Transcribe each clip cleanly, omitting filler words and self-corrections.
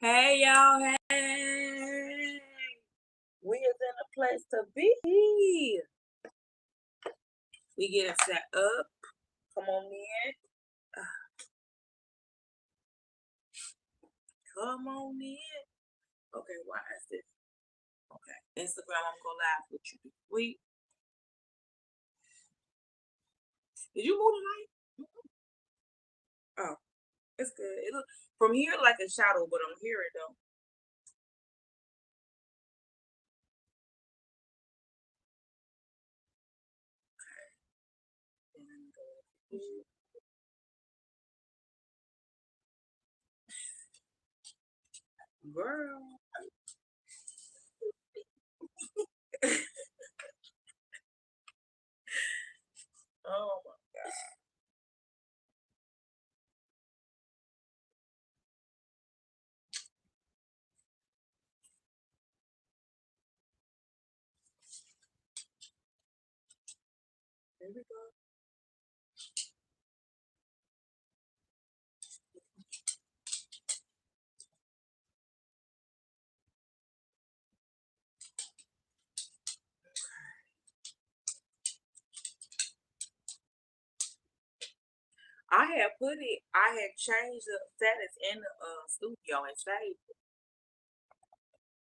Hey y'all, hey. We is in a place to be. We getting set up. Come on in. Come on in. Okay, why is this? Okay. Instagram, I'm gonna go live with you. Wait. Did you move the light? Oh, it's good. It look from here like a shadow, but I'm here it though. Girl. Oh my god. There we go. I had changed the status in the studio and saved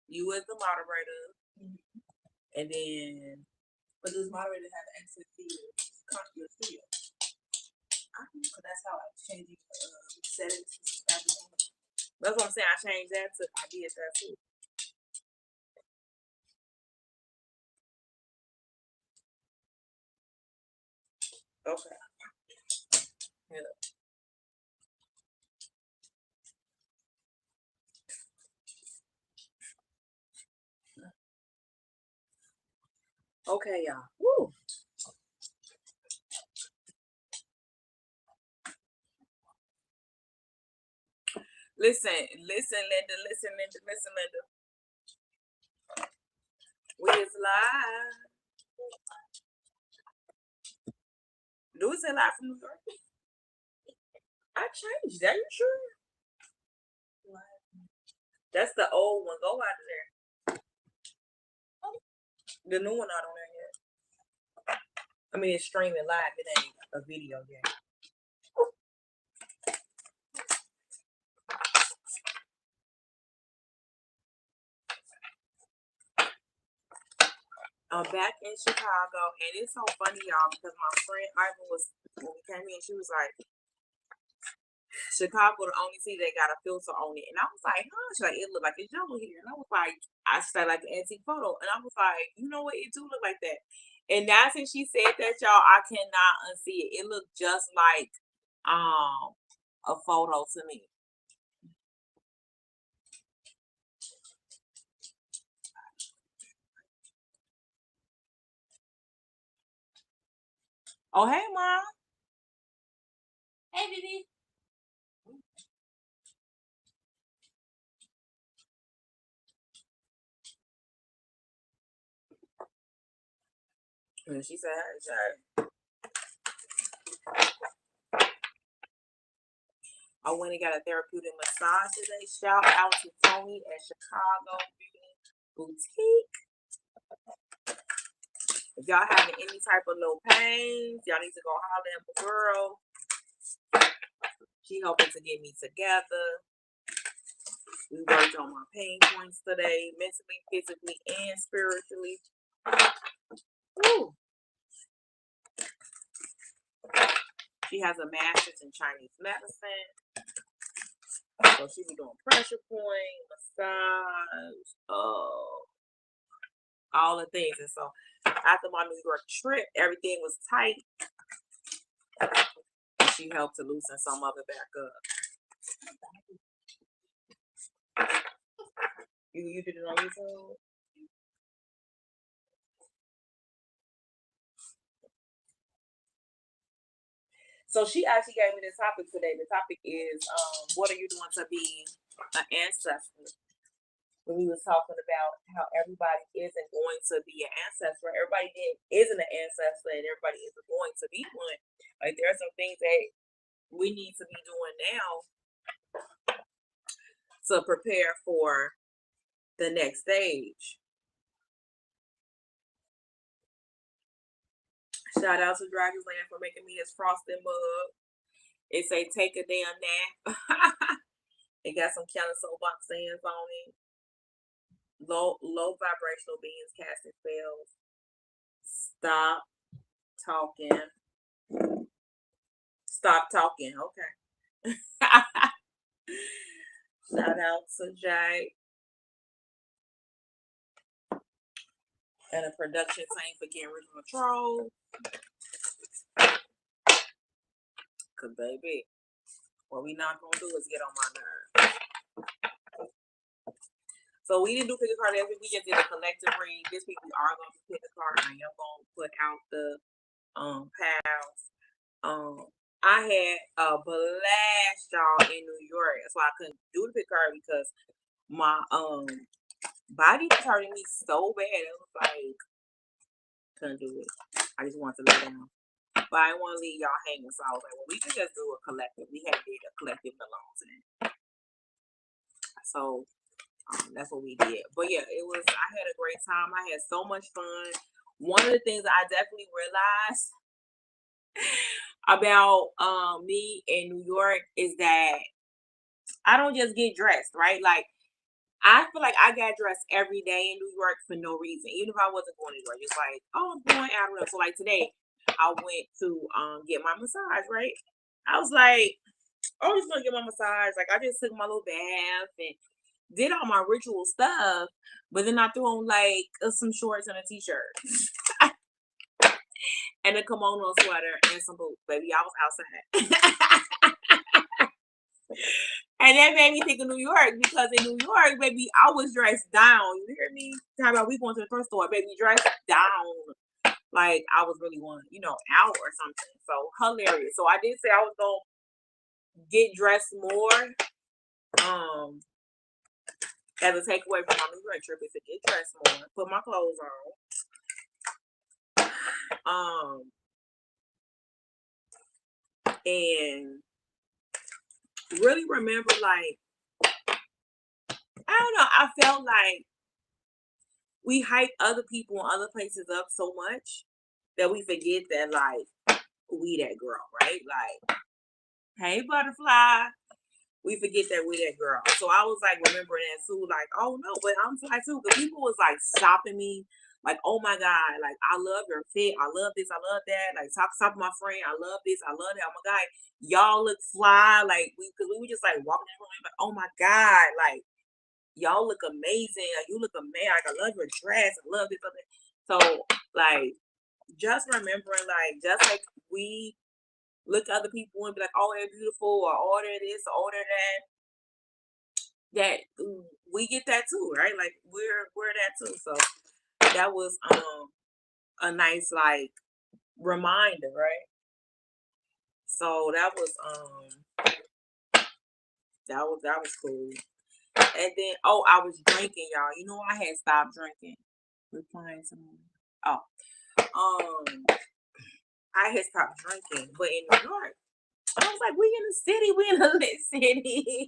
you as the moderator. And then, but does moderator have access to your studio? I don't know, 'cause that's how I changed the settings. That's what I'm saying. I changed that to, I did that too. Okay. Yeah. Okay, y'all. Woo. Listen, listen, Linda. We is live. Do we say live from New York? I changed that. You sure? That's the old one. Go out of there. The new one not on there yet. I mean, it's streaming live. It ain't a video yet. I'm back in Chicago, and it's so funny, y'all, because my friend Ivan was, when we came in, she was like, Chicago, the only city that got a filter on it. And I was like, huh? She's like, it look like it's yellow here. And I was like, I said like an antique photo. And I was like, you know what? It do look like that. And now since she said that, y'all, I cannot unsee it. It looked just like a photo to me. Oh, hey, Mom. Hey, baby. And she said, hey, I went and got a therapeutic massage today. Shout out to Tony at Chicago Beauty Boutique. If y'all having any type of low pains, y'all need to go holler at my girl. She helping to get me together. We worked on my pain points today, mentally, physically, and spiritually. Woo. She has a master's in Chinese medicine. So she be doing pressure point, massage, all the things. And so after my New York trip, everything was tight. And she helped to loosen some of it back up. You did it on YouTube? So she actually gave me the topic today. The topic is, what are you doing to be an ancestor? When we was talking about how everybody isn't going to be an ancestor, everybody isn't an ancestor, and everybody isn't going to be one. Like there are some things that we need to be doing now to prepare for the next stage. Shout out to Dragon's Land for making me his frosted mug. It say take a damn nap. It got some canister box stands on it. Low vibrational beings casting spells. Stop talking. Stop talking. Okay. Shout out to Jay and a production team for getting original control. Cause baby, what we not gonna do is get on my nerves. So we didn't do pick a card last week. We just did a collective read. This week we are gonna pick a card. I am gonna put out the pals. I had a blast, y'all, in New York. That's why I couldn't do the pick card because my body was hurting me so bad. It was like couldn't do it. I just wanted to lay down. But I didn't want to leave y'all hanging. So I was like, well, we can just do a collective. We had did a collective alone today. So that's what we did. But yeah, I had a great time. I had so much fun. One of the things I definitely realized about me in New York is that I don't just get dressed, right? Like I feel like I got dressed every day in New York for no reason. Even if I wasn't going to New York, just like, oh, I'm going out. So like today I went to get my massage, right? I was like, oh, I'm just gonna get my massage. Like I just took my little bath and did all my ritual stuff, but then I threw on like some shorts and a t-shirt and a kimono sweater and some boots. Baby, I was outside. And that made me think of New York because in New York, baby, I was dressed down. You hear me? Talking about we going to the thrift store, baby, dressed down. Like I was really going, out or something. So hilarious. So I did say I was gonna get dressed more. As a takeaway from my New York trip is to get dressed more, put my clothes on. And really remember, like, I don't know, I felt like we hype other people and other places up so much that we forget that, like, we that girl, right? Like, hey, butterfly. We forget that we that girl. So I was like remembering that too, like, oh no, but I'm fly too. Because people was like stopping me, like, oh my God, like I love your fit, I love this, I love that. Like talk to my friend, I love this, I love that. Oh my God, y'all look fly. Like because we were just like walking in the room, like, oh my God, like y'all look amazing. Like you look amazing. Like I love your dress, I love this, other. So like just remembering, like just like we look at other people and be like, oh, they're beautiful, or order this, or order that. That we get that too, right? Like we're that too. So that was a nice like reminder, right? So that was cool. And then I was drinking, y'all. You know I had stopped drinking. Replying to me. I had stopped drinking, but in New York, I was like, we in the city, we in a lit city.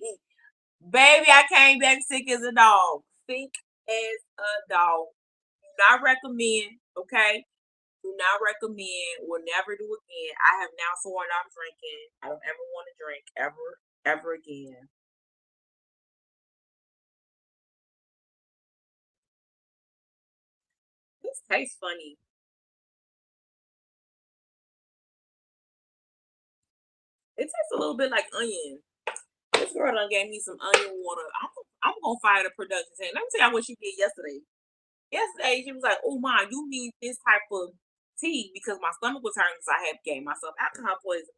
Baby, I came back sick as a dog. Sick as a dog. Do not recommend, okay? Do not recommend. Will never do again. I have now sworn off drinking. I don't ever want to drink ever again. This tastes funny. It tastes a little bit like onion. This girl done gave me some onion water. I'm gonna fire the production team. Let me tell you what she did yesterday. Yesterday she was like, "Oh my, you need this type of tea because my stomach was hurting because I had gave myself alcohol poisoning."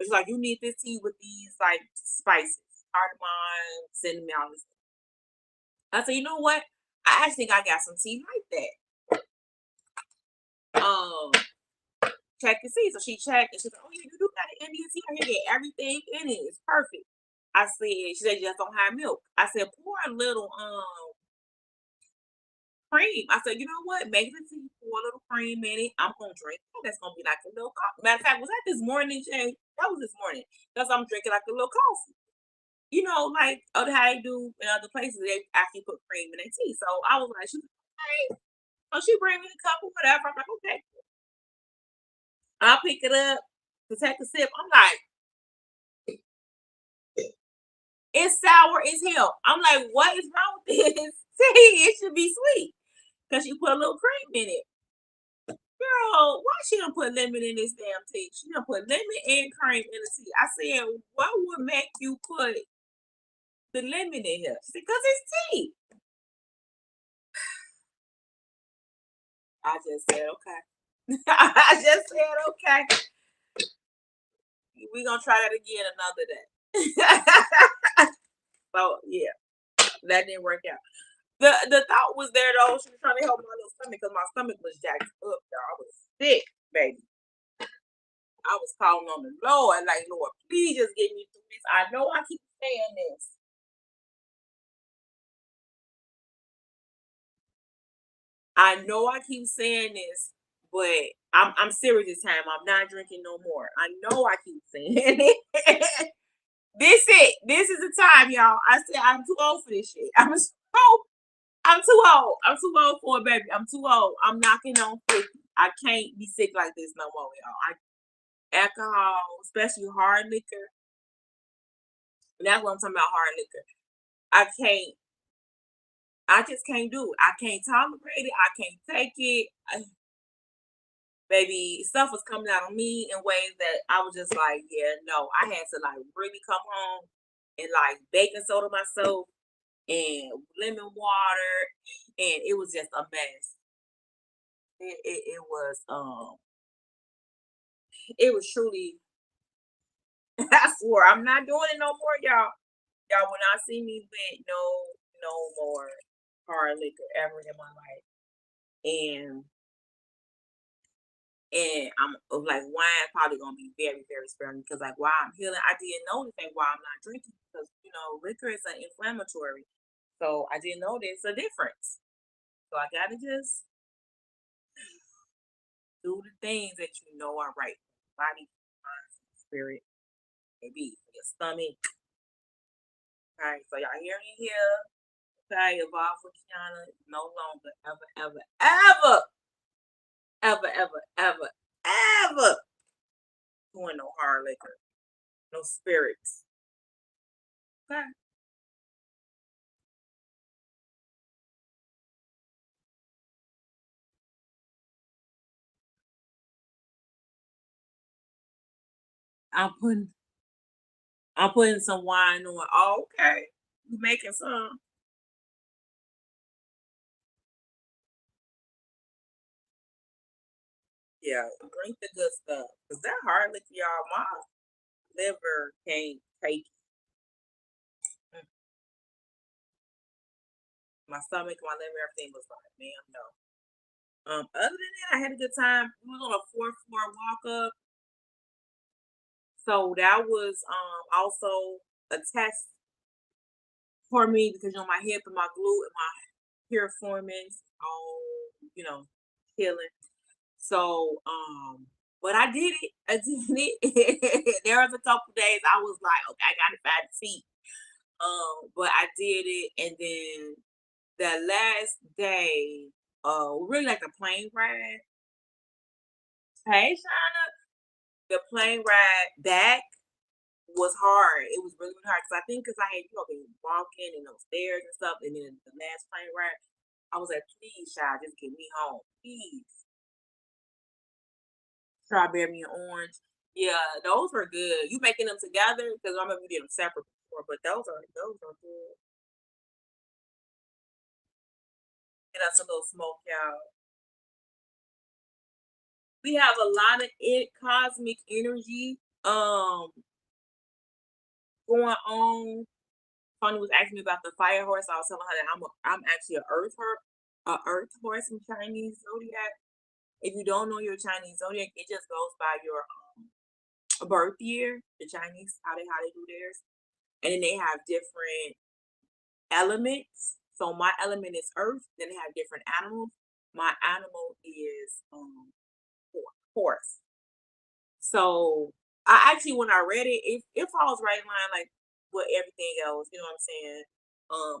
It's like you need this tea with these like spices, cardamom, cinnamon. All this. I said, you know what? I actually think I got some tea like that. Check and see. So she checked and she's like, oh yeah, you do got an Indian tea. I get everything in it. It's perfect. I said, she said you just don't have milk. I said, pour a little cream. I said, you know what? Make the tea, pour a little cream in it. I'm gonna drink it. That's gonna be like a little coffee. Matter of fact, was that this morning, Jay? That was this morning. That's I'm drinking like a little coffee. you know, like other how they do in other places, they actually put cream in their tea. So I was like, she okay. So she bring me a couple, whatever. I'm like, okay. I'll pick it up to take a sip. I'm like, it's sour as hell. I'm like, what is wrong with this tea? It should be sweet. Because you put a little cream in it. Girl, why she don't put lemon in this damn tea? She don't put lemon and cream in the tea. I said, what would make you put the lemon in here? Because it's tea. I just said, okay. I just said, okay. We're gonna try that again another day. So yeah, that didn't work out. The thought was there though. She was trying to help my little stomach because my stomach was jacked up, y'all. I was sick, baby. I was calling on the Lord, like, Lord, please just get me through this. I know I keep saying this. I know I keep saying this, but I'm serious this time. I'm not drinking no more. I know I keep saying it. This it. This is the time, y'all. I said I'm too old for this shit. I'm too old. I'm too old for it, baby. I'm too old. I'm knocking on 50. I can't be sick like this no more, y'all. Alcohol, especially hard liquor. And that's what I'm talking about, hard liquor. I can't. I just can't do it. I can't tolerate it. I can't take it. Baby, stuff was coming out of me in ways that I was just like, yeah, no. I had to like really come home and like baking soda myself and lemon water, and it was just a mess. It was it was truly. I swore I'm not doing it no more, y'all. Y'all will not see me with no more hard liquor ever in my life. And I'm like wine probably gonna be very, very sparing because like while I'm healing, I didn't know anything while I'm not drinking because liquor is an inflammatory. So I didn't know there's a difference. So I gotta just do the things that you know are right. Body, mind, spirit, maybe your stomach. Okay, so y'all hear me here? Okay, Evolve with Kiana is no longer ever ever doing no hard liquor, no spirits. Okay. I'm putting I'm putting some wine on. Oh, okay. You making some. Yeah, drink the good stuff. Cause that hard liquor, y'all, my liver can't take it. My stomach, my liver, everything was like, man, no. Other than that, I had a good time. We was on a fourth floor walk up. So that was also a test for me because my hip and my glute and my piriformis all, you know, healing. So but I did it. I did it. There was a couple days I was like, okay, I gotta find the seat. But I did it and then the last day, really like the plane ride. Hey Shauna, the plane ride back was hard. It was really, really hard because I think because I had been walking and upstairs and stuff, and then the last plane ride, I was like, please, child, just get me home, please. Strawberry and orange, yeah, those were good. You making them together because I remember we did them separate before, but those are good. And that's a little smoke out. We have a lot of cosmic energy going on. Funny was asking me about the fire horse. I was telling her that I'm actually a earth horse in Chinese zodiac. If you don't know your Chinese zodiac, it just goes by your birth year. The Chinese how they do theirs, and then they have different elements. So my element is earth. Then they have different animals. My animal is horse. So I actually when I read it, it falls right in line like what everything else, you know what I'm saying,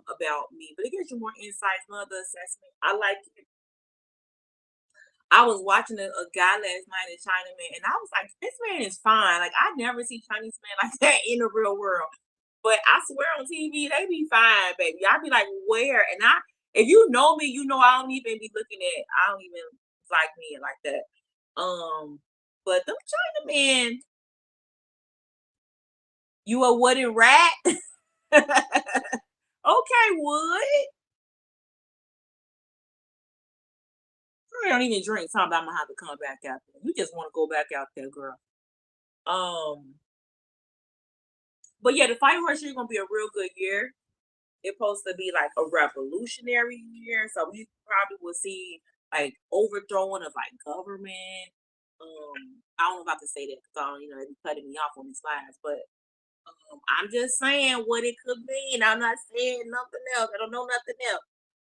about me. But it gives you more insights, another assessment. I like it. I was watching a guy last night, a Chinaman, and I was like, this man is fine. Like I never see Chinese men like that in the real world. But I swear on TV, they be fine, baby. I be like, where? And if you know me, you know I don't even be looking at, I don't even like men like that. But them Chinamen, you a wooden rat? Okay, wood. I don't even drink. Something I'm gonna have to come back out there. You just want to go back out there, girl. Um, but yeah, the fire horse year is gonna be a real good year. It's supposed to be like a revolutionary year, so we probably will see like overthrowing of like government. I don't know if I can say that because I don't, they be cutting me off on these slides, but I'm just saying what it could mean. I'm not saying nothing else. I don't know nothing else.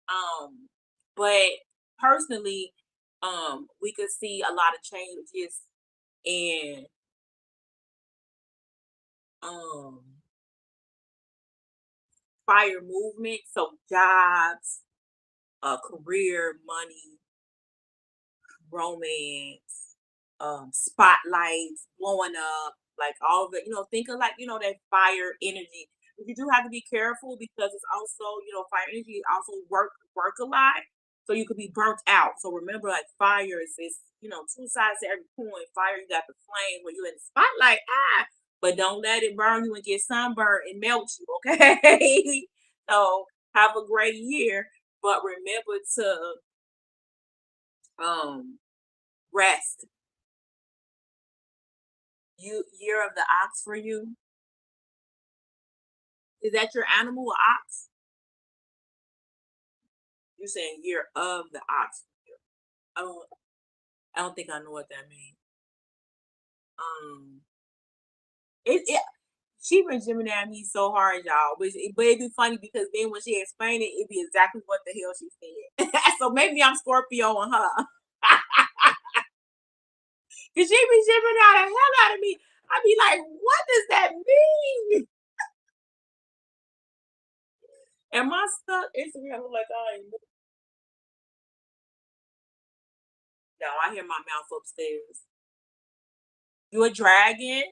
Um, but personally, we could see a lot of changes in um fire movement, so jobs, career, money, romance, spotlights blowing up, like all of it, think of like, that fire energy. But you do have to be careful because it's also, fire energy also work a lot. So you could be burnt out. So remember like fire is two sides to every coin. Fire, you got the flame where you're in the spotlight, but don't let it burn you and get sunburned and melt you, okay? So have a great year. But remember to um rest. Year of the ox for you. Is that your animal, or ox? You're saying year of the ox. I don't. I don't think I know what that means. Um, it she been Gemini me so hard, y'all. But it'd be funny because then when she explained it, it'd be exactly what the hell she said. So maybe I'm Scorpio on her. Cause she be Gemini the hell out of me. I be like, what does that mean? Am I stuck? Instagram look like I ain't. No, I hear my mouth upstairs. You a dragon?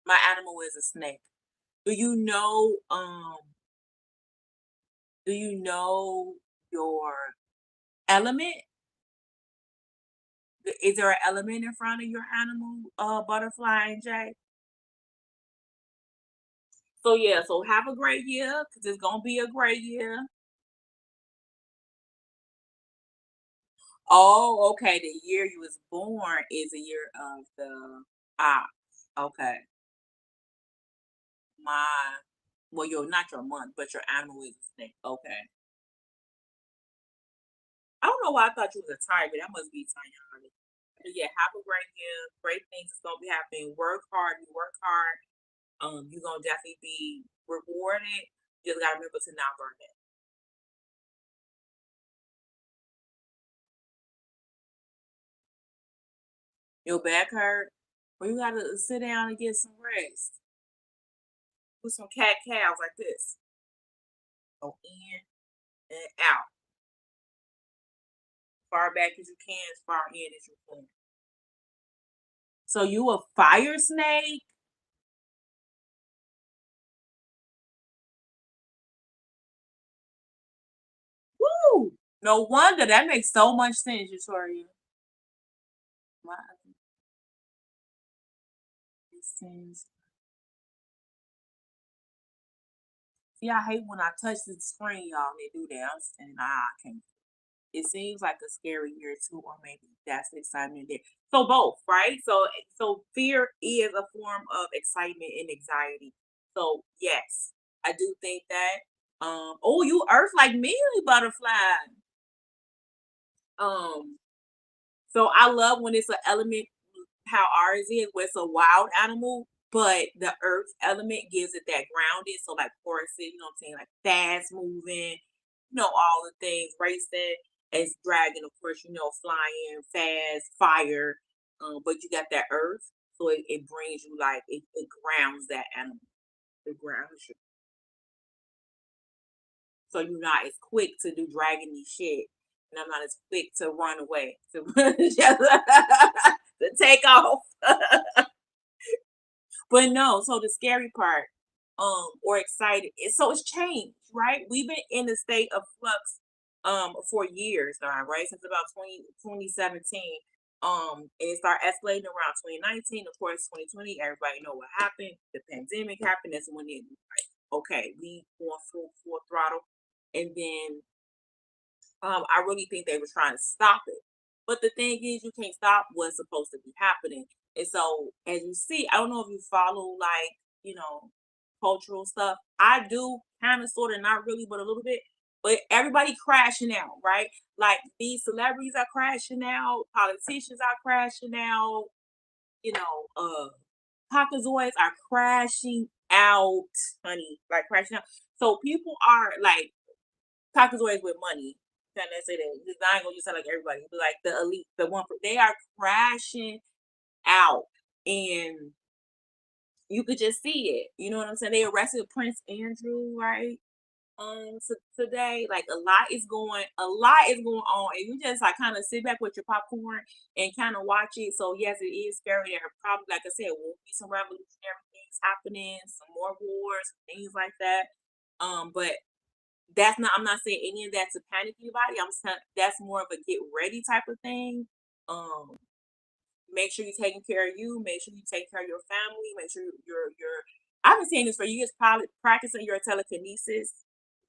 My animal is a snake. Do you know do you know your element? Is there an element in front of your animal, butterfly and Jay? So yeah, so have a great year because it's gonna be a great year. Oh, okay. The year you was born is a year of the ox. Okay. My well, your not your month, but your animal is a snake. Okay. I don't know why I thought you was a tiger. That must be Tanya. But yeah, have a great year. Great things is gonna be happening. Work hard. You work hard. You're gonna definitely be rewarded. You just gotta remember to not burn it. Your back hurt. Well, you gotta sit down and get some rest. Do some cat cows like this. Go in and out. Far back as you can, as far in as you can. So you a fire snake? Woo! No wonder that makes so much sense, Victoria. My sense. See, I hate when I touch the screen, y'all. And they do that. And I can't. It seems like a scary year too, or maybe that's the excitement there. So both, right? So fear is a form of excitement and anxiety. So yes, I do think that. Oh, you Earth like me, butterfly. Um, so I love when it's an element how ours is, where it's a wild animal, but the earth element gives it that grounded. So like horses, what I'm saying, like fast moving, all the things, racing, as dragon, of course, flying, fast, fire. But you got that earth, so it brings you like it grounds that animal. the ground. So you're not as quick to do dragging shit, and I'm not as quick to run away to to take off. But no, so the scary part, or excited, so it's changed, right? We've been in a state of flux, for years now, right? Since about 2017. And it started escalating around 2019. Of course, 2020, everybody know what happened. The pandemic happened. That's when it, like, okay, we going full throttle. And then I really think they were trying to stop it. But the thing is, you can't stop what's supposed to be happening. And so, as you see, I don't know if you follow, like, cultural stuff. I do, kind of, sort of, not really, but a little bit. But everybody crashing out, right? Like, these celebrities are crashing out, politicians are crashing out, you know, uh, Packazoids are crashing out, honey, like crashing out. So people are like, Packazoids with money. Can I say that? 'Cause I ain't gonna just sound like everybody, but like the elite, the one, they are crashing out, and you could just see it. You know what I'm saying? They arrested Prince Andrew, right? Today, like, a lot is going on, and you just like kind of sit back with your popcorn and kind of watch it. So yes, it is scary. There are probably, like I said, will be some revolutionary things happening, some more wars, things like that. But that's not. I'm not saying any of that to panic anybody. I'm saying that's more of a get ready type of thing. Um, Make sure you're taking care of you. Make sure you take care of your family. Make sure you're. I've been saying this for years. Probably practicing your telekinesis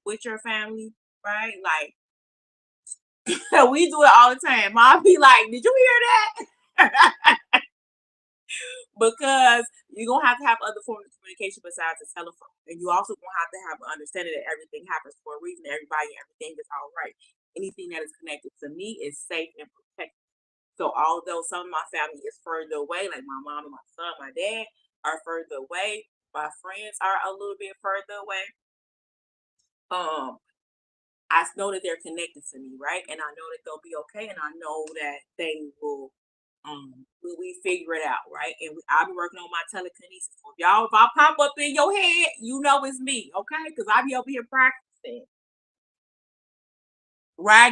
with your family, right? Like, we do it all the time. I'll be like, "Did you hear that?" Because you're gonna have other forms of communication besides the telephone, and you also gonna have to have an understanding that everything happens for a reason. Everybody, everything is all right. Anything that is connected to me is safe and protected. So although some of my family is further away, like my mom and my son, my dad are further away, my friends are a little bit further away. Um, I know that they're connected to me, right? And I know that they'll be okay, and I know that they will we figure it out, right? And I'll be working on my telekinesis. So if I pop up in your head, you know it's me, okay? Because I be over here practicing right,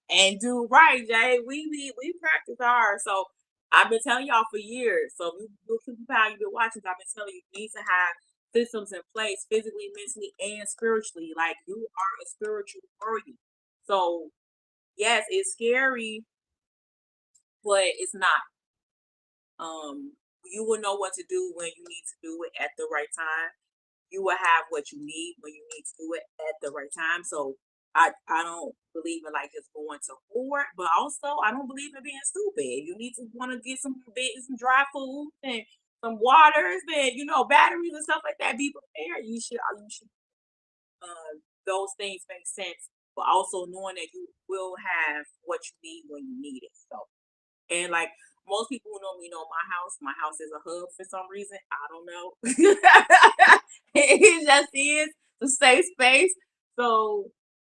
and do right, Jay. We practice hard. So I've been telling y'all for years. So if you look at how you've been watching, I've been telling you, you need to have systems in place physically, mentally, and spiritually. Like, you are a spiritual warrior. So yes, it's scary, but it's not. You will know what to do when you need to do it at the right time. You will have what you need when you need to do it at the right time. So I don't believe in, like, just going to hoard, but also I don't believe in being stupid. You need to want to get some dry food and some waters and, batteries and stuff like that. Be prepared. You should those things make sense, but also knowing that you will have what you need when you need it. So, and like, most people who know me know my house is a hub for some reason. I don't know. It just is a safe space. So,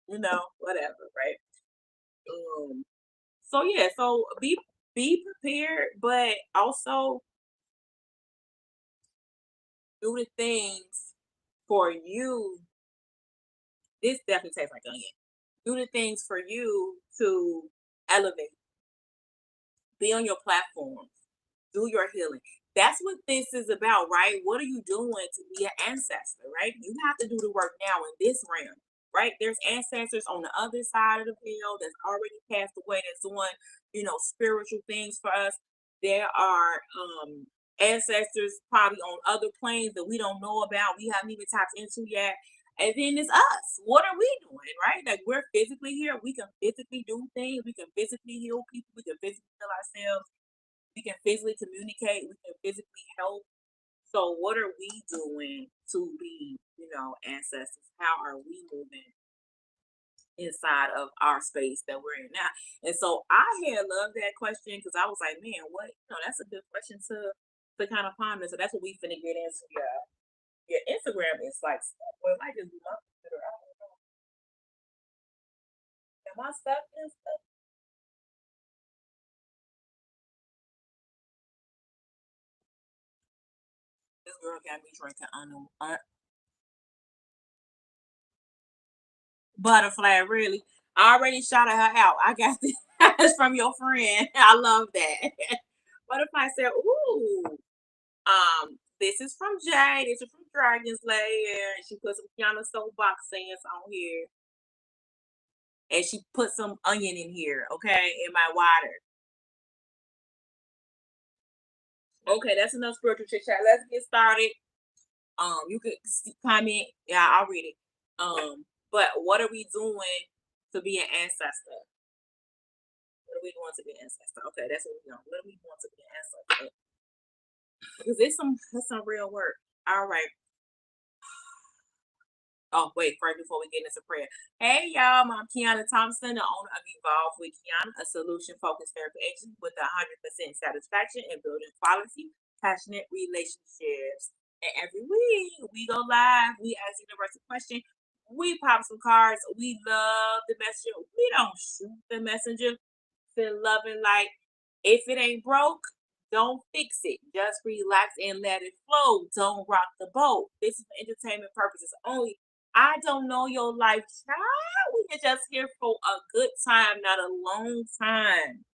whatever, right? Um, so yeah, so be prepared, but also do the things for you. This definitely tastes like onion. Do the things for you to elevate. Be on your platforms. Do your healing. That's what this is about, right? What are you doing to be an ancestor, right? You have to do the work now in this realm, right? There's ancestors on the other side of the veil that's already passed away, that's doing, spiritual things for us. There are ancestors probably on other planes that we don't know about, we haven't even tapped into yet. And then it's us. What are we doing, right? Like, we're physically here. We can physically do things. We can physically heal people. We can physically heal ourselves. We can physically communicate. We can physically help. So what are we doing to be, ancestors? How are we moving inside of our space that we're in now? And so I had loved that question because I was like, man, what? That's a good question to kind of ponder. So that's what we finna get into. Your Instagram is like, well, it might just be my computer. I don't know. Am I stuck in stuff? Girl got me drinking butterfly, really. I already shouted her out. I got this from your friend. I love that. Butterfly said, ooh. This is from Jay. This is from Dragon's Lair. She put some Kiana soapbox sayings on here. And she put some onion in here, okay, in my water. Okay, that's enough spiritual chit chat. Let's get started. You could comment. Yeah, I'll read it. But what are we doing to be an ancestor? What are we doing to be an ancestor? Okay, that's what we're doing. What are we doing to be an ancestor? Because it's some real work. All right. Oh, wait, right before we get into prayer. Hey, y'all, I'm Kiana Thompson, the owner of Evolve with Kiana, a solution focused therapy agent with 100% satisfaction and building quality, passionate relationships. And every week we go live, we ask the universal question, we pop some cards, we love the messenger, we don't shoot the messenger, feel love and light. If it ain't broke, don't fix it. Just relax and let it flow. Don't rock the boat. This is for entertainment purposes only. I don't know your life, child. We are just here for a good time, not a long time.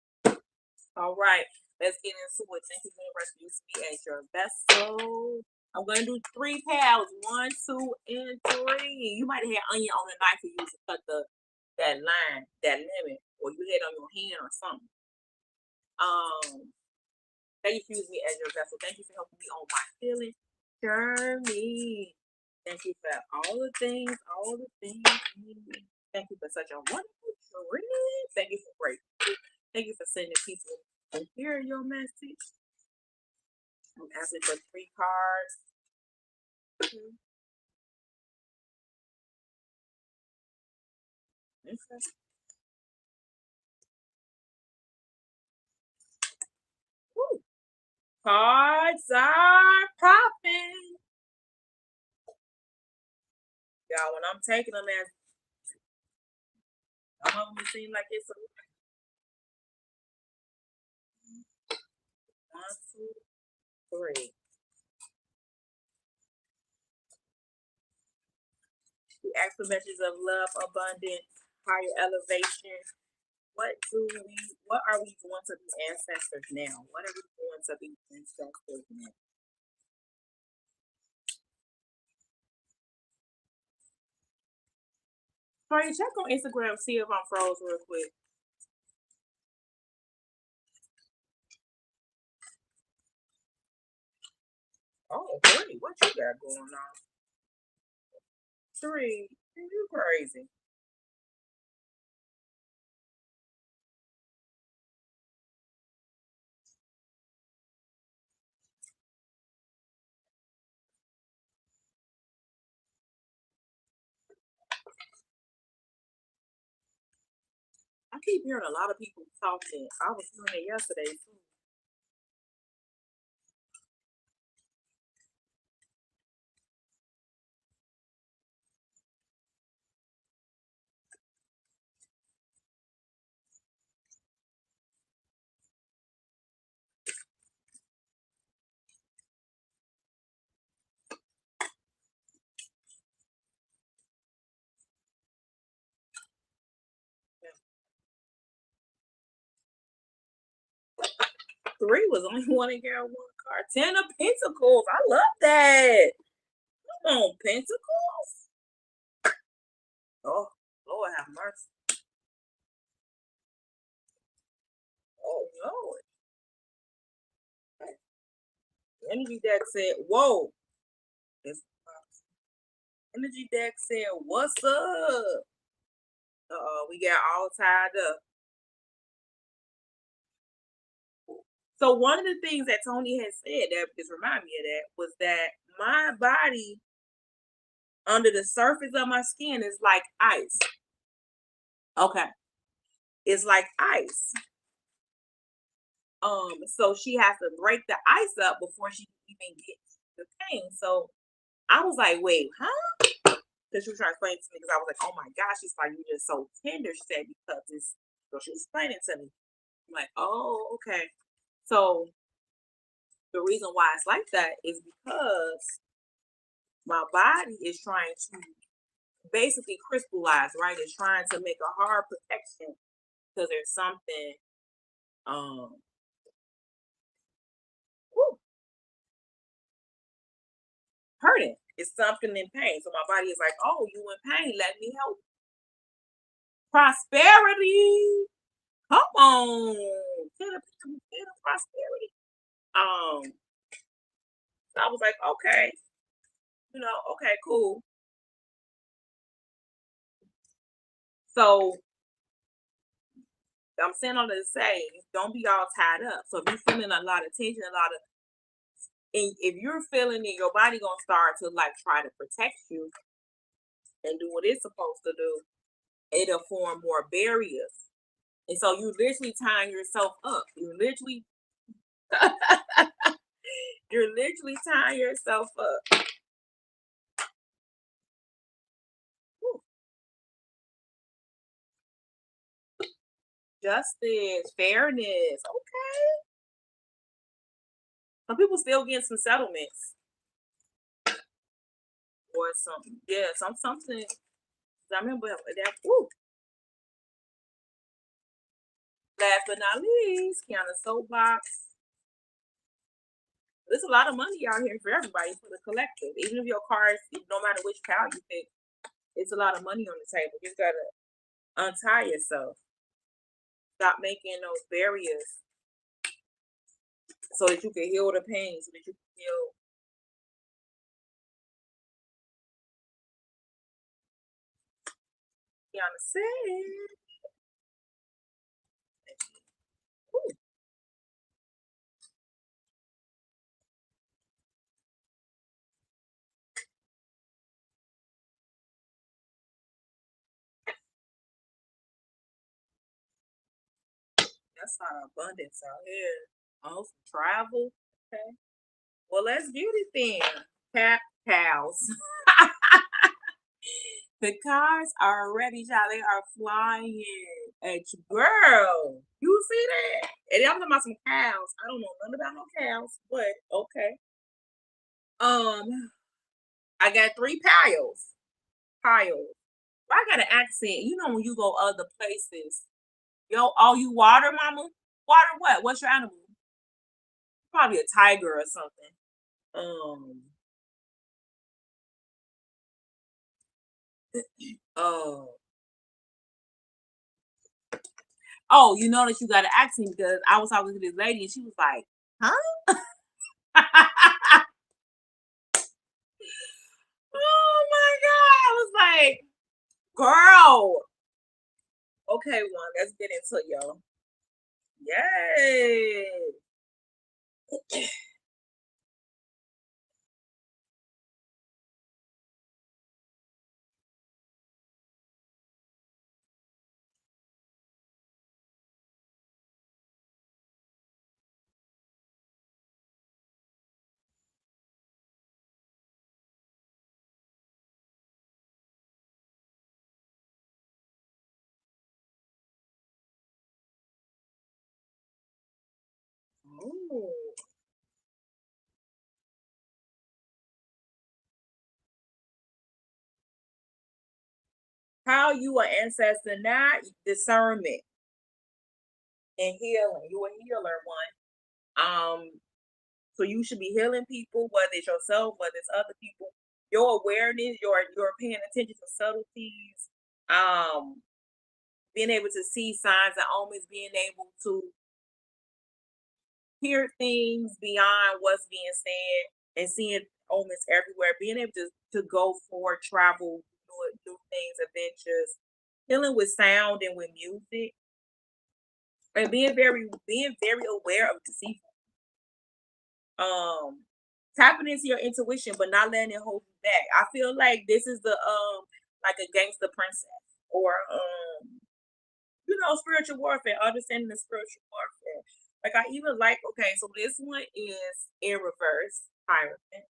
All right, let's get into it. Thank you, Universe, for using me as your vessel. I'm going to do 3 pounds. 1, 2, and 3. You might have had onion on the knife for you to cut that line, that lemon, or you had it on your hand or something. Thank you for using me as your vessel. Thank you for helping me on my healing journey. Thank you for all the things. Thank you for such a wonderful dream. Thank you for breakthrough. Thank you for sending people to hear your message. I'm asking for 3 cards. Okay. Woo. Cards are popping. Y'all, when I'm taking them as some of them seem like it's a 1, 2, 3. We ask for messages of love, abundance, higher elevation. What are we doing to be ancestors now? What are we doing to be ancestors now? Sorry, check on Instagram, see if I'm froze real quick. Oh, 3. What you got going on? 3. You crazy. I keep hearing a lot of people talking. I was hearing it yesterday too. Yeah. 3 was only one and got 1 card. 10 of Pentacles. I love that. Come on, Pentacles. Oh, Lord have mercy. Oh, Lord. Energy deck said, whoa. This energy deck said, what's up? We got all tied up. So one of the things that Tony had said that just reminded me of that was that my body under the surface of my skin is like ice. Okay. It's like ice. So she has to break the ice up before she can even get the pain. So I was like, wait, huh? Because she was trying to explain to me because I was like, oh my gosh, she's like, you're just so tender, she said, because it's so she was explaining to me. I'm like, oh, okay. So The reason why it's like that is because my body is trying to basically crystallize, right? It's trying to make a hard protection because there's something um whew, hurting. It's something in pain. So my body is like, oh, you in pain, let me help. Prosperity. Come on. Feel the prosperity. So I was like, okay, okay, cool. So I'm saying all this to say, don't be all tied up. So if you're feeling a lot of tension, and if you're feeling it, your body gonna start to like try to protect you and do what it's supposed to do. It'll form more barriers, and so you literally tying yourself up. You're literally tying yourself up. Whew. Justice, fairness. Okay, some people still getting some settlements or something. Yeah, something. I remember that. Woo. Last but not least, Kiana Soapbox. There's a lot of money out here for everybody, for the collective. Even if your car is, no matter which cow you pick, it's a lot of money on the table. You just gotta untie yourself. Stop making those barriers so that you can heal the pain, so that you can heal. Kiana said, ooh, that's not abundance out here. Oh, some travel. Okay. Well, let's get it then. Cows. The cars are ready, child. They are flying at you, girl. You see that? And I'm talking about some cows. I don't know nothing about no cows, but okay. Um, I got three piles. Piles. I got an accent. You know when you go other places. Yo, oh, you water, mama? Water what? What's your animal? Probably a tiger or something. Um, oh, oh, you know that you got an accent because I was talking to this lady and she was like, huh? Oh my god! I was like, girl. Okay, one. Let's get into y'all. Yay! Oh, how you an ancestor? Not discernment and healing. You a healer one. So you should be healing people, whether it's yourself, whether it's other people. Your awareness, your paying attention to subtleties. Being able to see signs and omens, being able to hear things beyond what's being said and seeing omens everywhere, being able to go for travel, do things, adventures, dealing with sound and with music, and being very aware of deceitful. Um Tapping into your intuition but not letting it hold you back. I feel like this is the like a gangster princess or spiritual warfare, understanding the spiritual warfare. Like I even like, okay, so this one is in reverse, Hierophant.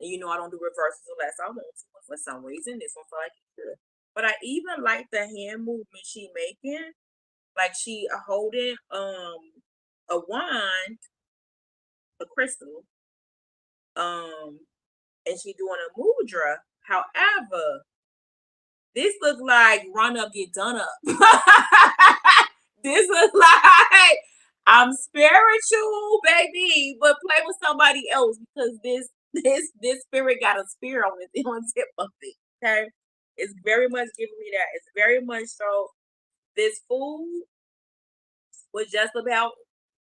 And I don't do reverses unless I want to. For some reason, this one feel like it should. But I even like the hand movement she making. Like she holding a wand a crystal. And she doing a mudra. However, this look like run up, get done up. This look like I'm spiritual, baby, but play with somebody else because this spirit got a spear on it on tip of it. Okay, it's very much giving me that. It's very much so. This food was just about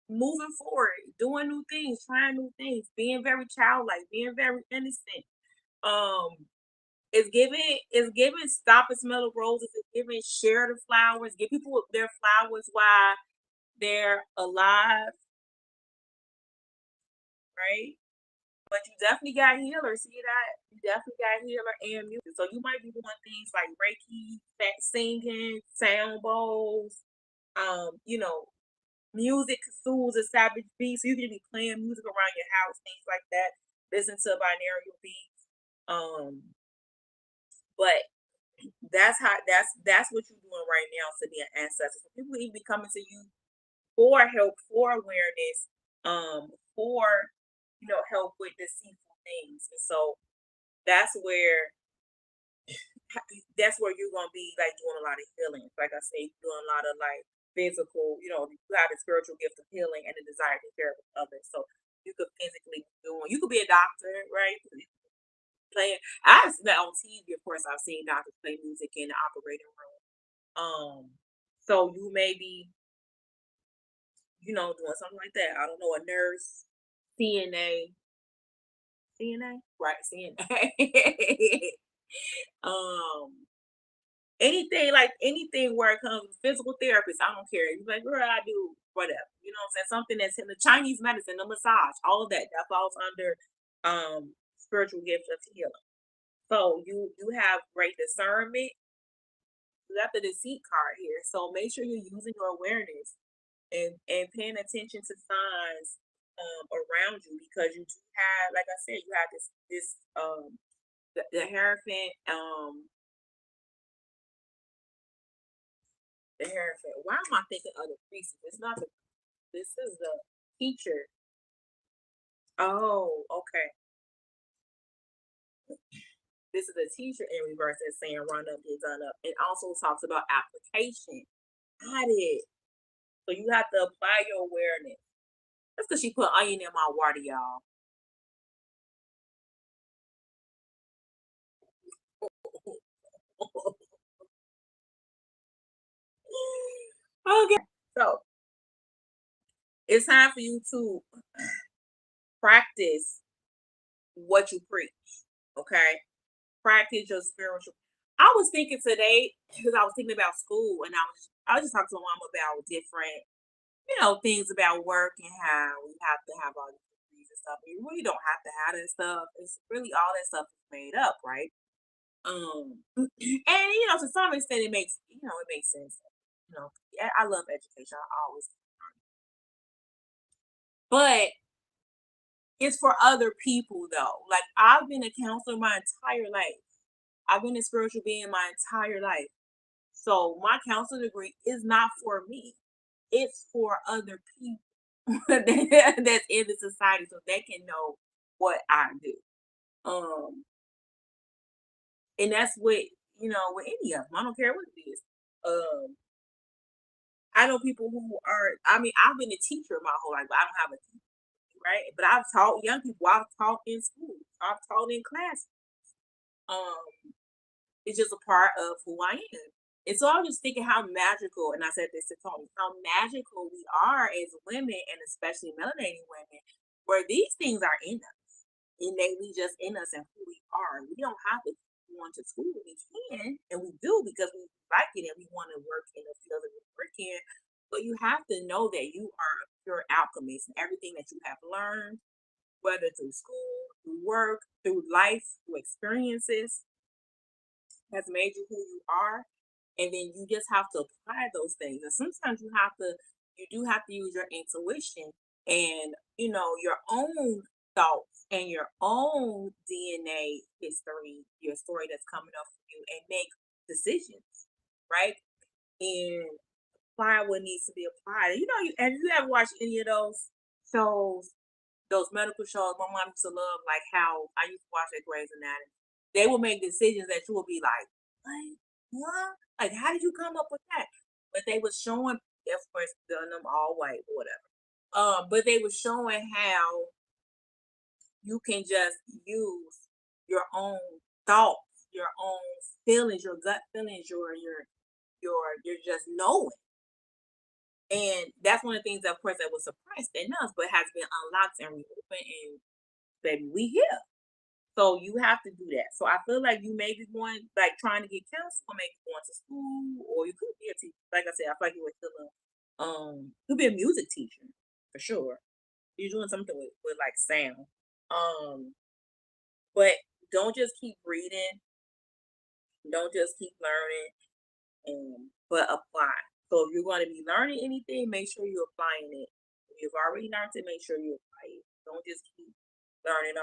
moving forward, doing new things, trying new things, being very childlike, being very innocent. Um, it's giving stop and smell the roses. It's giving share the flowers. Give people their flowers while they're alive, right? But you definitely got healer. See that? You definitely got healer and music. So you might be doing things like Reiki, singing, sound bowls, you know, music soothes a savage beat. So you can be playing music around your house, things like that. Listen to binaural beats. But that's what you're doing right now to be an ancestor. So people even be coming to you for help, for awareness, for help with deceitful things. And so that's where you're gonna be like doing a lot of healing. Like I say, doing a lot of like physical, you have the spiritual gift of healing and the desire to care of others. So you could physically you could be a doctor, right? Playing I've seen that on TV, of course I've seen doctors play music in the operating room. So you may be, doing something like that. I don't know, a nurse, CNA, CNA, right? CNA. um, anything where it comes to physical therapist, I don't care. You're like, girl, I do whatever. You know what I'm saying? Something that's in the Chinese medicine, the massage, all of that falls under spiritual gifts of healing. So you have great discernment. You got the deceit card here. So make sure you're using your awareness and paying attention to signs around you because you do have, like I said, you have this the Hierophant the Hierophant. Why am I thinking of the priest? It's not the this is the teacher. Oh, okay. This is the teacher in reverse that's saying run up, get done up. It also talks about application. Got it. So you have to apply your awareness. That's because she put onion in my water, y'all. Okay. So it's time for you to practice what you preach. Okay. Practice your spiritual. I was thinking today because I was thinking about school and I was just talking to my mom about different, things about work and how we have to have all these degrees and stuff. You really don't have to have that stuff. It's really all that stuff is made up, right? And to some extent it makes sense. I love education. I always, but it's for other people though. Like I've been a counselor my entire life. I've been a spiritual being my entire life. So my counselor degree is not for me. It's for other people that's in the society so they can know what I do. Um, and that's with any of them. I don't care what it is. Um, I know people who are. I mean, I've been a teacher my whole life, but I don't have a teacher, right? But I've taught young people. I've taught in school. I've taught in class. Um, it's just a part of who I am. And so I was just thinking how magical, and I said this to Tony, how magical we are as women, and especially melanated women, where these things are in us, innately just in us and who we are. We don't have to go to school. We can, and we do because we like it and we want to work in the field that we work in. But you have to know that you are a pure alchemist, and everything that you have learned, whether through school, through work, through life, through experiences, has made you who you are, and then you just have to apply those things. And sometimes you do have to use your intuition and your own thoughts and your own DNA history, your story that's coming up for you, and make decisions, right? And apply what needs to be applied. And you ever watch any of those shows, those medical shows. My mom used to love like how I used to watch that Grey's Anatomy. They would make decisions that you would be like, what? Like, how did you come up with that? But they was showing, of course, them all white or whatever. But they were showing how you can just use your own thoughts, your own feelings, your gut feelings, your just knowing. And that's one of the things, of course, that was suppressed in us, but has been unlocked and reopened, and baby, we here. So you have to do that. So I feel like you may be going, like trying to get counseled, or maybe going to school, or you could be a teacher. Like I said, I feel like you were still could be a music teacher for sure. You're doing something with like sound. But don't just keep reading, don't just keep learning, but apply. So if you're going to be learning anything, make sure you're applying it. If you've already learned it, make sure you apply it. Don't just keep learning,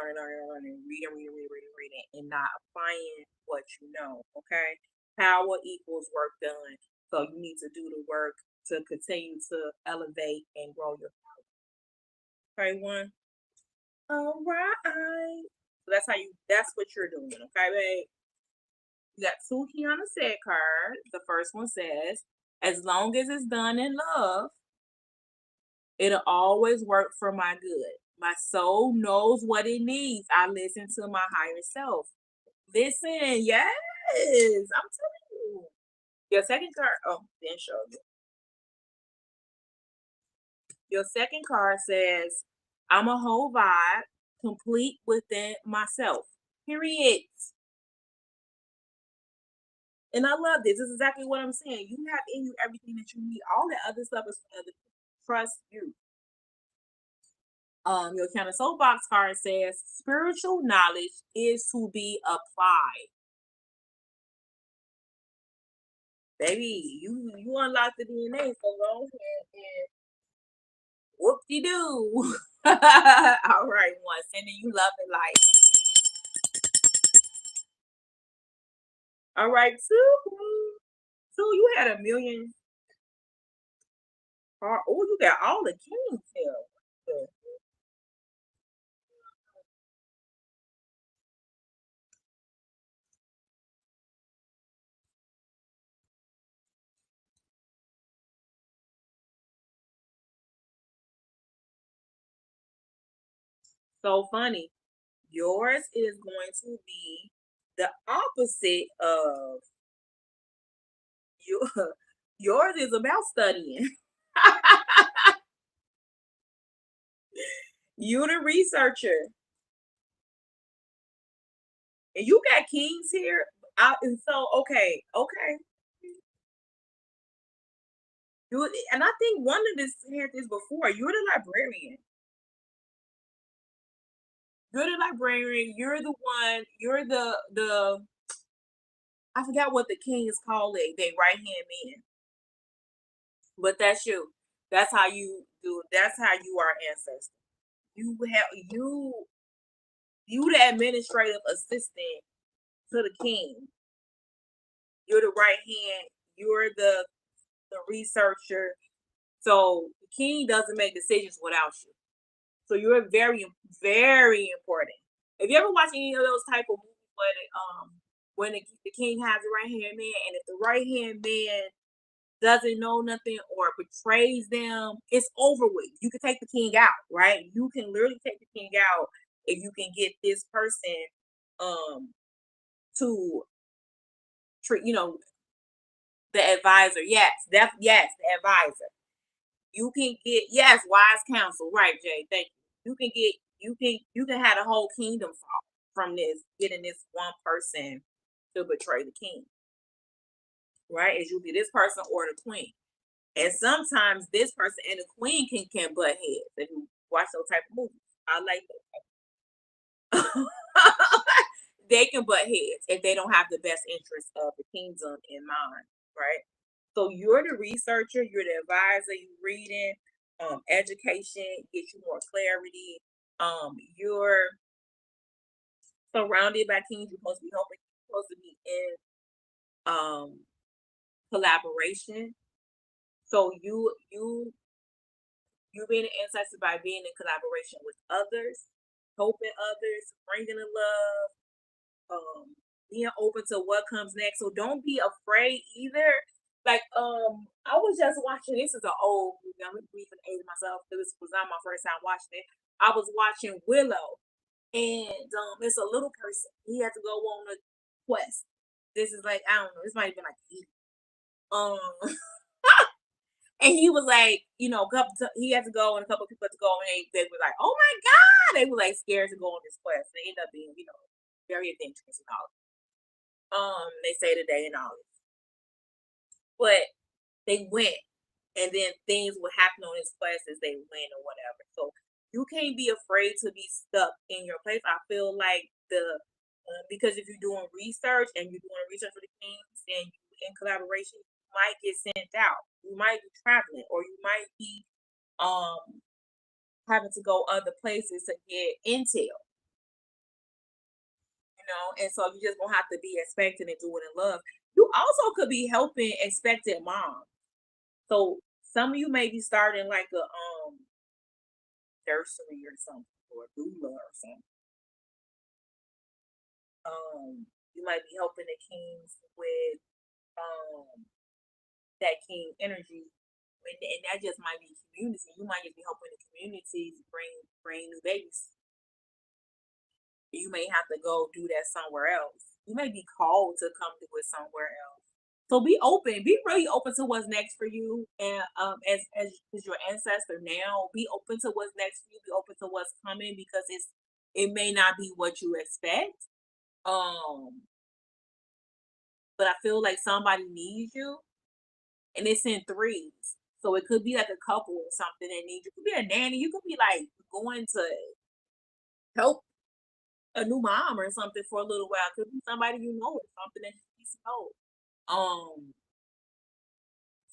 reading, and not applying what you know. Okay, power equals work done. So you need to do the work to continue to elevate and grow your power. Okay, one. All right. So that's what you're doing. Okay, babe. You got two Kiana said cards. The first one says, as long as it's done in love, it'll always work for my good. My soul knows what it needs. I listen to my higher self. Listen, yes, I'm telling you. Your second card, oh, then show you. Your second card says, I'm a whole vibe, complete within myself. Period. And I love this. This is exactly what I'm saying. You have in you everything that you need. All that other stuff is for other people. Trust you. Your kind of soapbox card says spiritual knowledge is to be applied. Baby, you unlock the DNA, so go ahead and whoop de doo. All right, one. Sending you love and light. All right, two. Two, you had a million. Oh, you got all the kings here. So funny. Yours is going to be the opposite of your. Yours is about studying. You the researcher, and you got kings here. And so okay. You and I think one of this had this before. You're the librarian. You're the librarian. You're the one. You're the. I forgot what the kings call it. They right hand man, but that's you. That's how you do. That's how you are ancestor. You have you the administrative assistant to the king. You're the right hand. You're the researcher. So the king doesn't make decisions without you. So you're very, very important. If you ever watch any of those type of movies where when the king has a right hand man, and if the right hand man doesn't know nothing or betrays them, it's over with. You can take the king out, right? You can literally take the king out if you can get this person to treat, the advisor. Yes, yes, the advisor. You can get, yes, wise counsel, right, Jay? Thank you. You can have a whole kingdom fall from this, getting this one person to betray the king, right? As you be this person or the queen. And sometimes this person and the queen can butt heads if you watch those type of movies. I like that. They can butt heads if they don't have the best interest of the kingdom in mind, right? So you're the researcher, you're the advisor, you reading, education, get you more clarity. You're surrounded by kings, you're supposed to be helping, you're supposed to be in collaboration. So you You being an ancestor by being in collaboration with others, helping others, bringing the love, being open to what comes next. So don't be afraid either. Like, I was just watching. This is an old movie. I'm even age myself because this was not my first time watching it. I was watching Willow, and it's a little person. He had to go on a quest. This is like, I don't know. This might have been like 80. Um, and he was like, he had to go, and a couple people had to go, and they were like, "Oh my god!" They were like scared to go on this quest. They ended up being, very adventurous and all. They say today and all this, but they went, and then things would happen on this quest as they went or whatever. So you can't be afraid to be stuck in your place. I feel like because if you're doing research and you're doing research for the kings and you in collaboration, you might get sent out. You might be traveling, or you might be um having to go other places to get intel. And so you just gonna have to be expecting and do it in love. You also could be helping expected mom. So some of you may be starting like a nursery or something, or a doula or something. You might be helping the kings with that king energy, and that just might be community. You might just be helping the communities bring new babies. You may have to go do that somewhere else. You may be called to come do it somewhere else. So be open. Be really open to what's next for you. And as your ancestor now, be open to what's next for you. Be open to what's coming, because it may not be what you expect. Um, but I feel like somebody needs you, and it's in threes. So it could be like a couple or something that needs you. It could be a nanny. You could be like going to help a new mom or something for a little while. It could be somebody or something that needs help.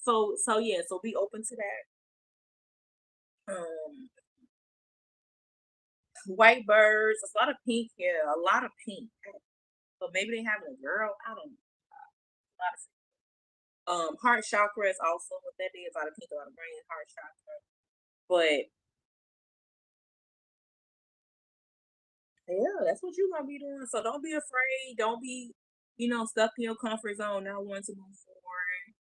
So yeah, so be open to that. Um, white birds, a lot of pink here, a lot of pink. So maybe they having a girl. I don't know. A lot of heart chakra is also what that is. A lot of pink, a lot of green, heart chakra. But yeah, that's what you're gonna be doing. So don't be afraid. Don't be, stuck in your comfort zone, not wanting to move forward.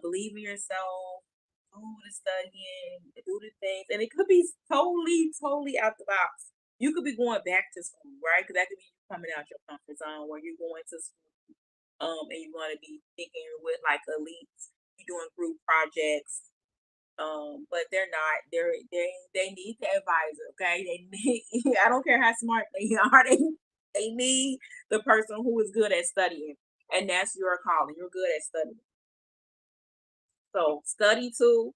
Believe in yourself. Do the studying, do the things, and it could be totally, totally out the box. You could be going back to school, right? Because that could be you coming out your comfort zone, where you're going to school, and you want to be thinking with like elites, you're doing group projects, but they're not. They need the advisor. Okay, they need. I don't care how smart they are. They need the person who is good at studying, and that's your calling. You're good at studying, so study too.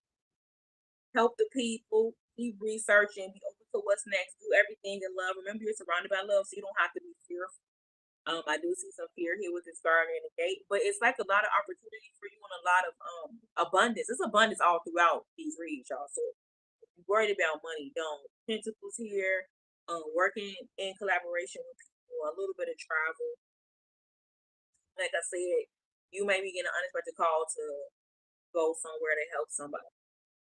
Help the people. Keep researching. Be open to what's next. Do everything in love. Remember, you're surrounded by love, so you don't have to be fearful. I do see some fear here with this garden and the gate, but it's like a lot of opportunity for you and a lot of abundance. It's abundance all throughout these reads, y'all. So if you're worried about money, don't. Pentacles here, working in collaboration with people, a little bit of travel. Like I said, you may be getting an unexpected call to go somewhere to help somebody,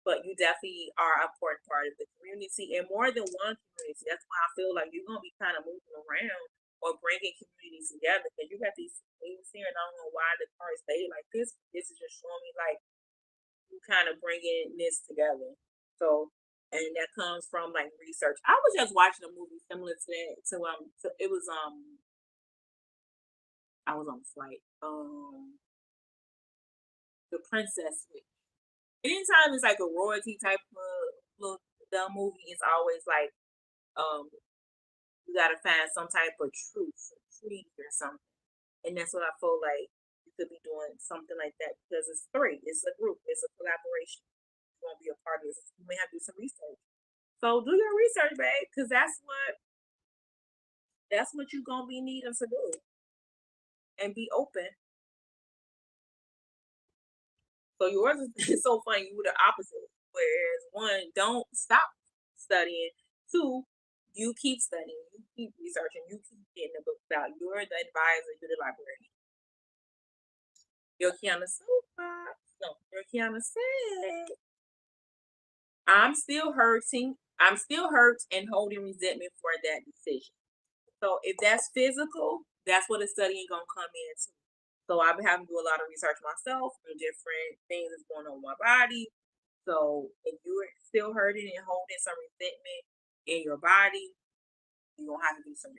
but you definitely are an important part of the community, and more than one community. That's why I feel like you're gonna be kind of moving around or bringing communities together, because you got these things here, and I don't know why the cards stay like this. This is just showing me like you kind of bringing this together. So, and that comes from like research. I was just watching a movie similar to that. It was I was on a flight. The Princess Switch. Anytime it's like a royalty type of little dumb movie, it's always like um you gotta find some type of truth, or treaty or something. And that's what I feel like you could be doing something like that, because it's three, it's a group, it's a collaboration. You won't be a part of this. You may have to do some research. So do your research, babe, because that's what you're gonna be needing to do. And be open. So yours is so funny, you were the opposite. Whereas one, don't stop studying. Two, you keep studying, you keep researching, you keep getting the books out. You're the advisor, you're the librarian. You're Kiana Soapbox. No, you're Kiana said. I'm still hurting. I'm still hurt and holding resentment for that decision. So if that's physical, that's what the study ain't gonna come into. So I've been having to do a lot of research myself on different things that's going on with my body. So if you're still hurting and holding some resentment in your body, you're gonna have to do some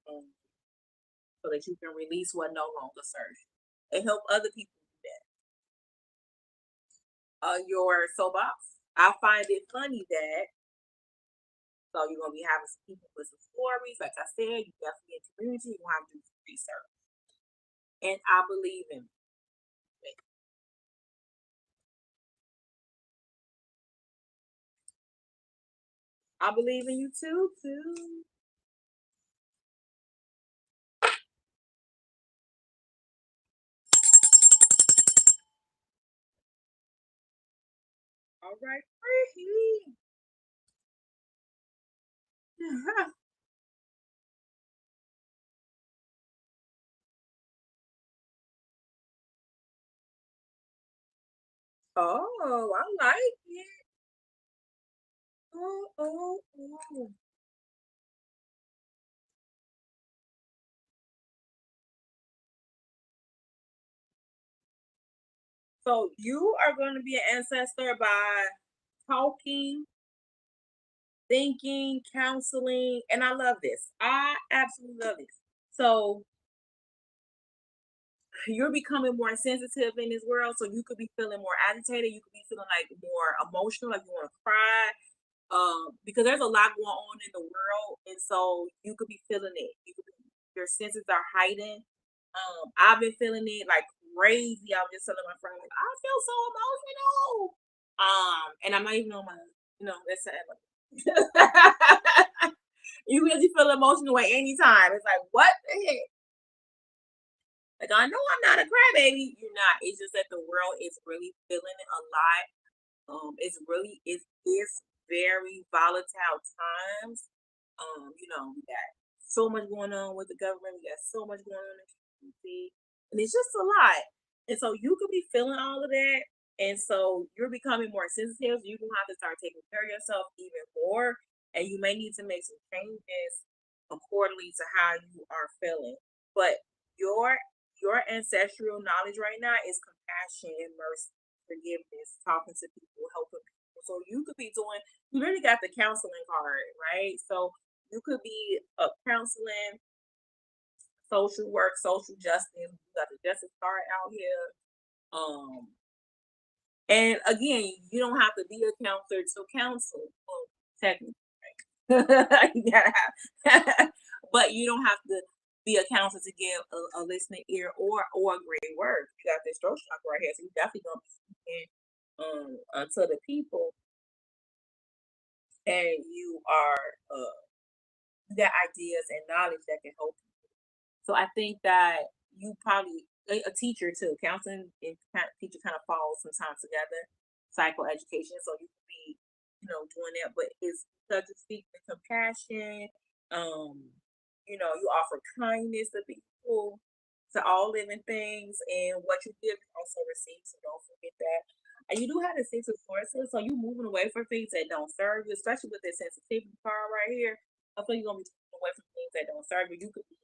so that you can release what no longer serves you and help other people do that. Your soapbox. I find it funny that so you're gonna be having some people with some stories. Like I said, you definitely in community, you're gonna have to do some research. And I believe in it. I believe in you too. All right, pretty. Oh, I like it. Oh. So you are going to be an ancestor by talking, thinking, counseling, and I love this. I absolutely love this. So you're becoming more sensitive in this world, so you could be feeling more agitated. You could be feeling like more emotional, like you want to cry. Because there's a lot going on in the world, and so you could be feeling it. Your senses are heightened. I've been feeling it like crazy. I was just telling my friend, like, I feel so emotional. And I'm not even on my, that's sad. You really feel emotional at any time. It's like, what the heck? Like, I know I'm not a crybaby. You're not. It's just that the world is really feeling it a lot. It's very volatile times. We got so much going on with the government. We got so much going on in the community, and it's just a lot. And so you could be feeling all of that, and so you're becoming more sensitive. You're gonna have to start taking care of yourself even more, and you may need to make some changes accordingly to how you are feeling. But your your ancestral knowledge right now is compassion, mercy, forgiveness, talking to people, helping people. So you could be doing, you really got the counseling card, right? So you could be a counseling, social work, social justice. You got the justice card out here. Um, and again, you don't have to be a counselor to counsel. Well, technically, you gotta have, but you don't have to be a counselor to give a listening ear or a great word. You got this throat chakra right here, so you definitely gonna be speaking to the people, and you got ideas and knowledge that can help. So I think that you probably a teacher too. Counseling and teacher kind of falls sometimes together. Psychoeducation, so you could be, doing that. But it's because you speak with compassion. You offer kindness to people, to all living things, and what you give, you also receive. So don't forget that. And you do have the six of sources, so you moving away from things that don't serve you, especially with this sensitivity card right here. I feel you're gonna be moving away from things that don't serve you. You could be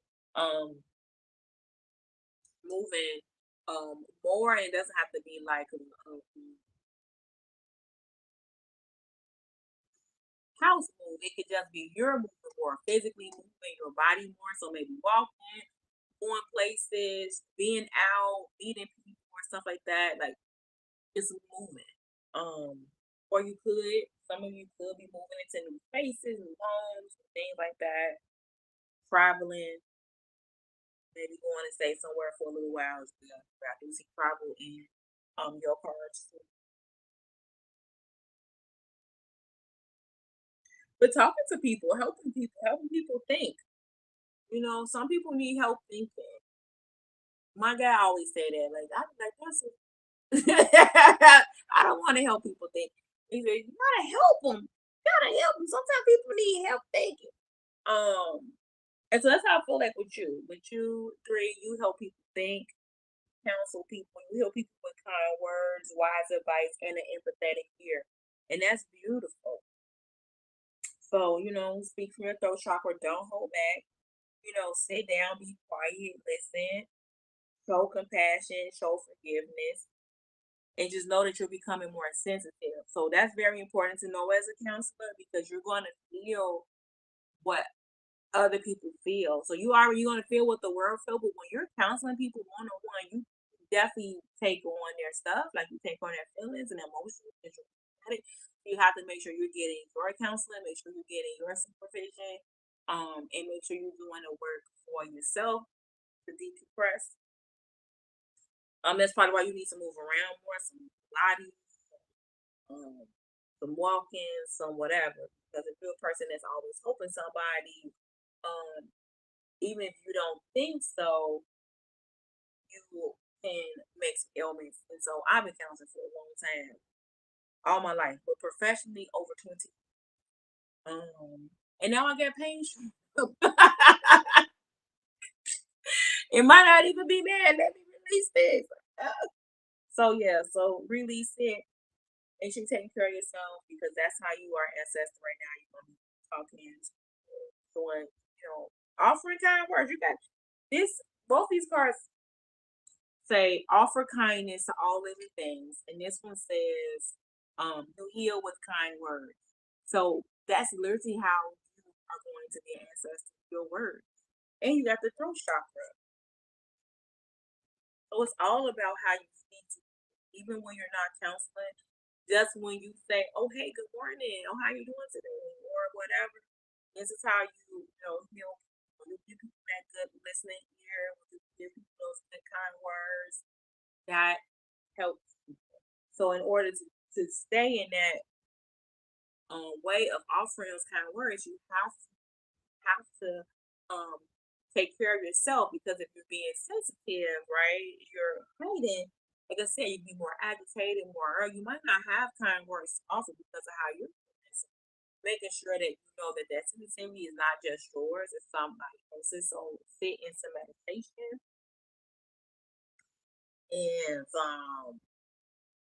moving more, and it doesn't have to be like a house move. It could just be you're moving more, physically moving your body more. So maybe walking, going places, being out, meeting people, or stuff like that. Like just moving. Or some of you could be moving into new spaces, new homes, things like that. Traveling, maybe going to stay somewhere for a little while as well. I do see travel in your cards too. But talking to people, helping people think. Some people need help thinking. My guy always say that. Like I like that's. I don't want to help people think. He said, "You gotta help them. You gotta help them. Sometimes people need help thinking." And so that's how I feel like with you. With you three, you help people think, counsel people. You help people with kind words, wise advice, and an empathetic ear. And that's beautiful. So, speak from your throat chakra, don't hold back. Sit down, be quiet, listen, show compassion, show forgiveness, and just know that you're becoming more sensitive. So that's very important to know as a counselor because you're going to feel what other people feel. So you're going to feel what the world feel, but when you're counseling people one on one, you definitely take on their stuff, like you take on their feelings and emotions. You have to make sure you're getting your counseling, make sure you're getting your supervision, and make sure you're doing the work for yourself to decompress. That's probably why you need to move around more, some Pilates, um, some walking, some whatever. Because if you're a person that's always hoping somebody, even if you don't think so, you can make some ailments. And so I've been counseling for a long time, all my life, but professionally over 20. And now I get pain. It might not even be bad. Let me release this. So yeah, so release it. And you taking care of yourself because that's how you are ancestor right now. You're gonna be talking, doing, offering kind words. You got this. Both these cards say offer kindness to all living things, and this one says you heal with kind words. So that's literally how you are going to be ancestor. Your words, and you got the throat chakra. So it's all about how you speak to people, even when you're not counseling. Just when you say, "Oh, hey, good morning. Oh, how you doing today?" or whatever. This is how heal. When you give people that good listening ear, when you give people those good kind words, that helps. So in order to stay in that way of offering those kind of words, you have to um take care of yourself because if you're being sensitive, right, you're hiding. Like I said, you'd be more agitated, or you might not have kind words to offer because of how you're feeling. So making sure that you know that that sensitivity is not just yours, it's somebody else's. So sit in some meditation and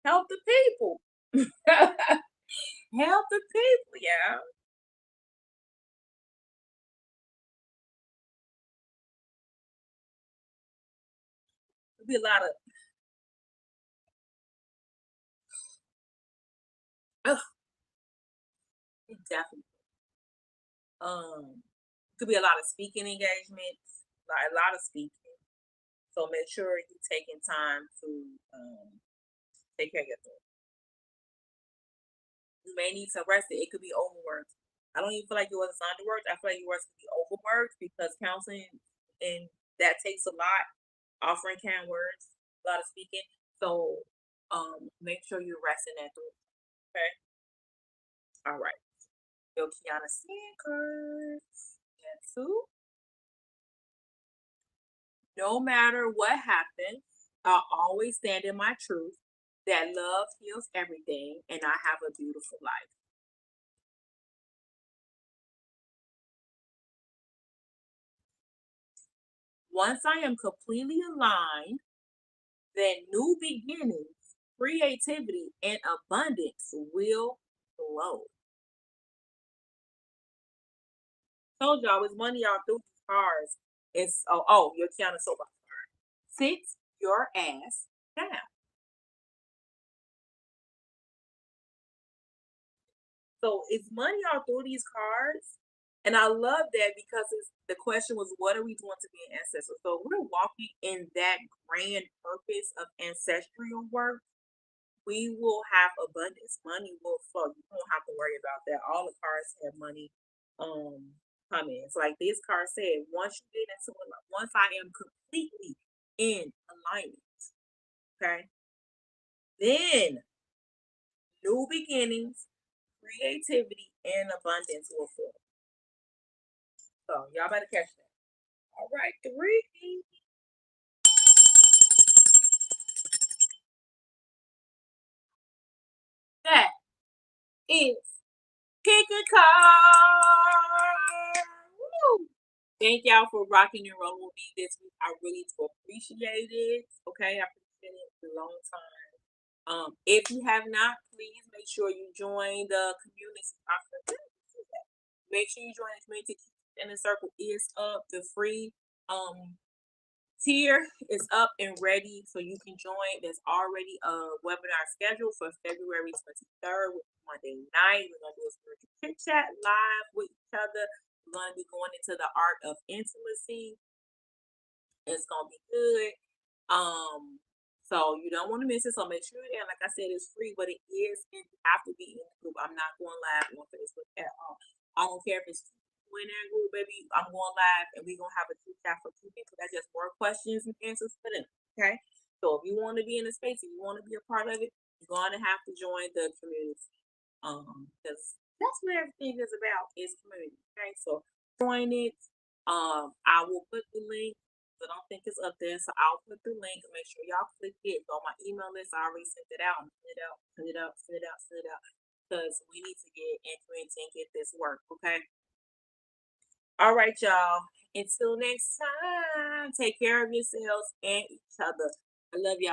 help the people. Help the people, yeah. There'll be a lot of ugh, definitely. Could be a lot of speaking engagements, like a lot of speaking. So make sure you're taking time to take care of your throat. You may need to rest it. It could be overworked. I don't even feel like yours is underworked. I feel like yours could be overworked because counseling and that takes a lot. Offering kind words, a lot of speaking. So make sure you're resting that through. Okay. All right. Yo, Kiana Sanders. And two. No matter what happens, I'll always stand in my truth that love heals everything and I have a beautiful life. Once I am completely aligned, then new beginnings, creativity, and abundance will flow. Told y'all it's money y'all through these cars. It's you're Kiana Soba. Sit your ass down. So it's money all through these cards. And I love that because the question was, what are we doing to be an ancestor? So we're walking in that grand purpose of ancestral work. We will have abundance. Money will flow. You don't have to worry about that. All the cards have money coming. So like this card said, once you get into it, once I am completely in alignment, okay, then new beginnings, creativity, and abundance will flow. So y'all better catch that. All right, three. That is pick a card. Woo! Thank y'all for rocking and rolling with me this week. I really do appreciate it. Okay, I appreciate it for a long time. If you have not, please make sure you join the community. Make sure you join the community. And the circle is up. The free tier is up and ready, so you can join. There's already a webinar scheduled for February 23rd, Monday night. We're gonna do a spiritual chit chat live with each other. We're gonna be going into the art of intimacy. It's gonna be good. So you don't want to miss it. So make sure that, like I said, it's free, but it is. You have to be in the group. I'm not going live on Facebook at all. I don't care if it's in that group, baby. I'm going live, and we're gonna have a chit chat for 2 people. That's just more questions and answers for them. Okay. So if you want to be in the space, if you want to be a part of it, you're gonna have to join the community. Because that's what everything is about, is community. Okay. So join it. I will put the link. I don't think it's up there, so I'll put the link. Make sure y'all click it. Go on my email list. I already sent it out. Send it out. Send it out. Send it out. Send it out. Because we need to get influence and get this work. Okay. All right, y'all. Until next time, take care of yourselves and each other. I love y'all.